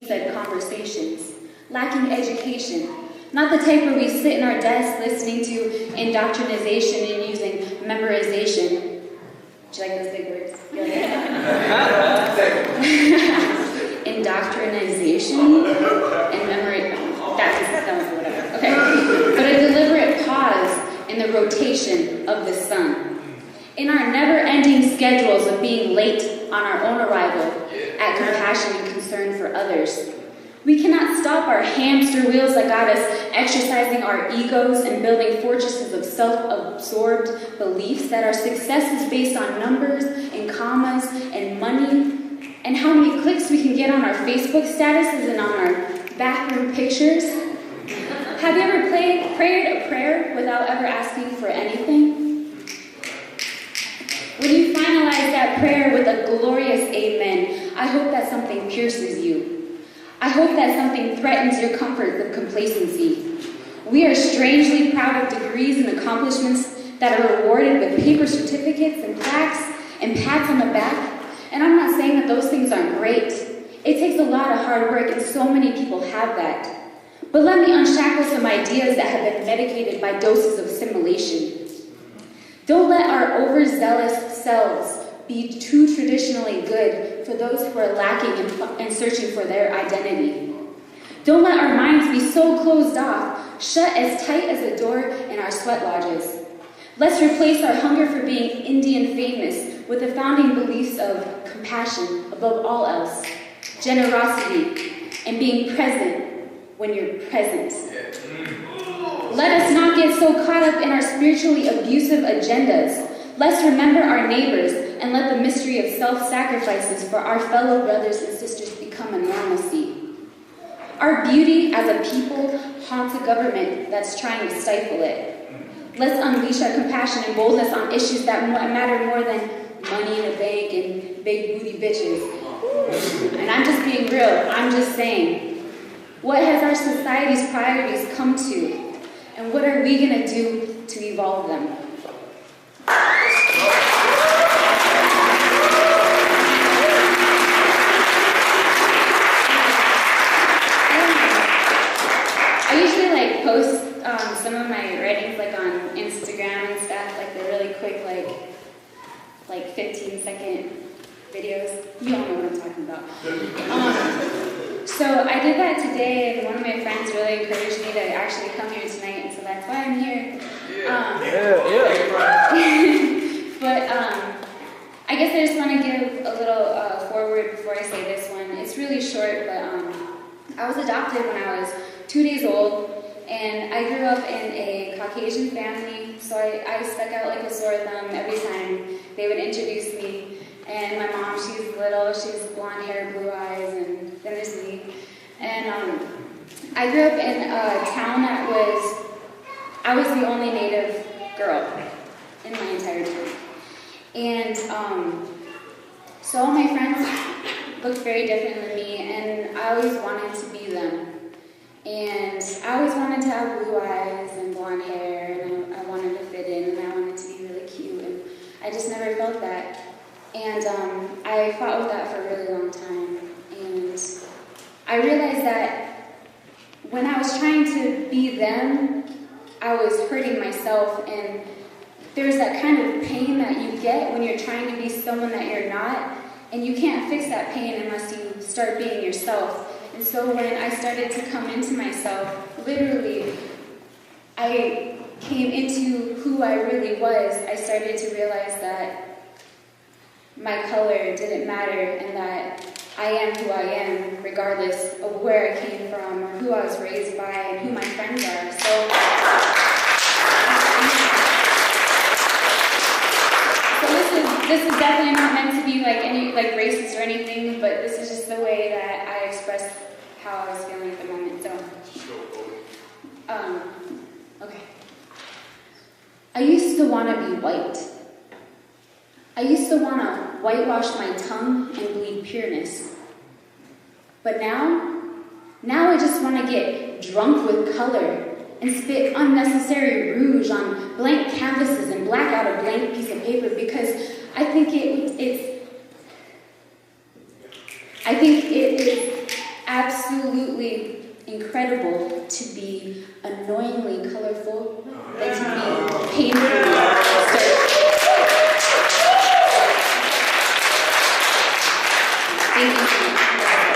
said conversations, lacking education, not the type where we sit in our desks listening to indoctrination and using memorization. Do you like those big words? Indoctrinization and memory. That was whatever. Okay. But a deliberate pause in the rotation of the sun. In our never-ending schedules of being late on our own arrival at compassion and concern for others. We cannot stop our hamster wheels that got us exercising our egos and building fortresses of self-absorbed beliefs that our success is based on numbers and commas and money and how many clicks we can get on our Facebook statuses and on our bathroom pictures. Have you ever prayed a prayer without ever asking for anything? When you finalize that prayer with a glorious amen, I hope that something pierces you. I hope that something threatens your comfort with complacency. We are strangely proud of degrees and accomplishments that are rewarded with paper certificates and plaques and pats on the back. And I'm not saying that those things aren't great. It takes a lot of hard work, and so many people have that. But let me unshackle some ideas that have been medicated by doses of assimilation. Don't let our overzealous selves be too traditionally good for those who are lacking and searching for their identity. Don't let our minds be so closed off, shut as tight as a door in our sweat lodges. Let's replace our hunger for being Indian famous with the founding beliefs of compassion above all else, generosity, and being present when you're present. Let us not get so caught up in our spiritually abusive agendas. Let's remember our neighbors and let the mystery of self-sacrifices for our fellow brothers and sisters become a normalcy. Our beauty as a people haunts a government that's trying to stifle it. Let's unleash our compassion and boldness on issues that matter more than money in the bank and big booty bitches. And I'm just being real. I'm just saying, what has our society's priorities come to? And what are we going to do to evolve them? I usually post some of my writings on Instagram and stuff, they're really quick, like 15-second videos. You all know what I'm talking about. So I did that today, and one of my friends really encouraged me to actually come here tonight, and so that's why I'm here. But I guess I just want to give a little forward before I say this one. It's really short, but I was adopted when I was 2 days old, and I grew up in a Caucasian family, so I stuck out like a sore thumb every time they would introduce me. And my mom, she's little, she's blonde hair, blue eyes, and then there's me. And I grew up in a town that I was the only Native girl in my entire town. And so all my friends looked very different than me, and I always wanted to be them. And I always wanted to have blue eyes and blonde hair, and I wanted to fit in, and I wanted to be really cute, and I just never felt that. And I fought with that for a really long time. And I realized that when I was trying to be them, I was hurting myself. And there's that kind of pain that you get when you're trying to be someone that you're not. And you can't fix that pain unless you start being yourself. And so when I started to come into myself, literally, I came into who I really was. I started to realize that my color didn't matter, and that I am who I am, regardless of where I came from, or who I was raised by, and who my friends are. So this is definitely not meant to be any racist or anything, but this is just the way that I expressed how I was feeling at the moment. So, okay. I used to want to be white. I used to want to whitewash my tongue and bleed pureness. But now I just want to get drunk with color and spit unnecessary rouge on blank canvases and black out a blank piece of paper because I think it is absolutely absolutely incredible to be annoyingly colorful than to be painfully absurd. Thank you.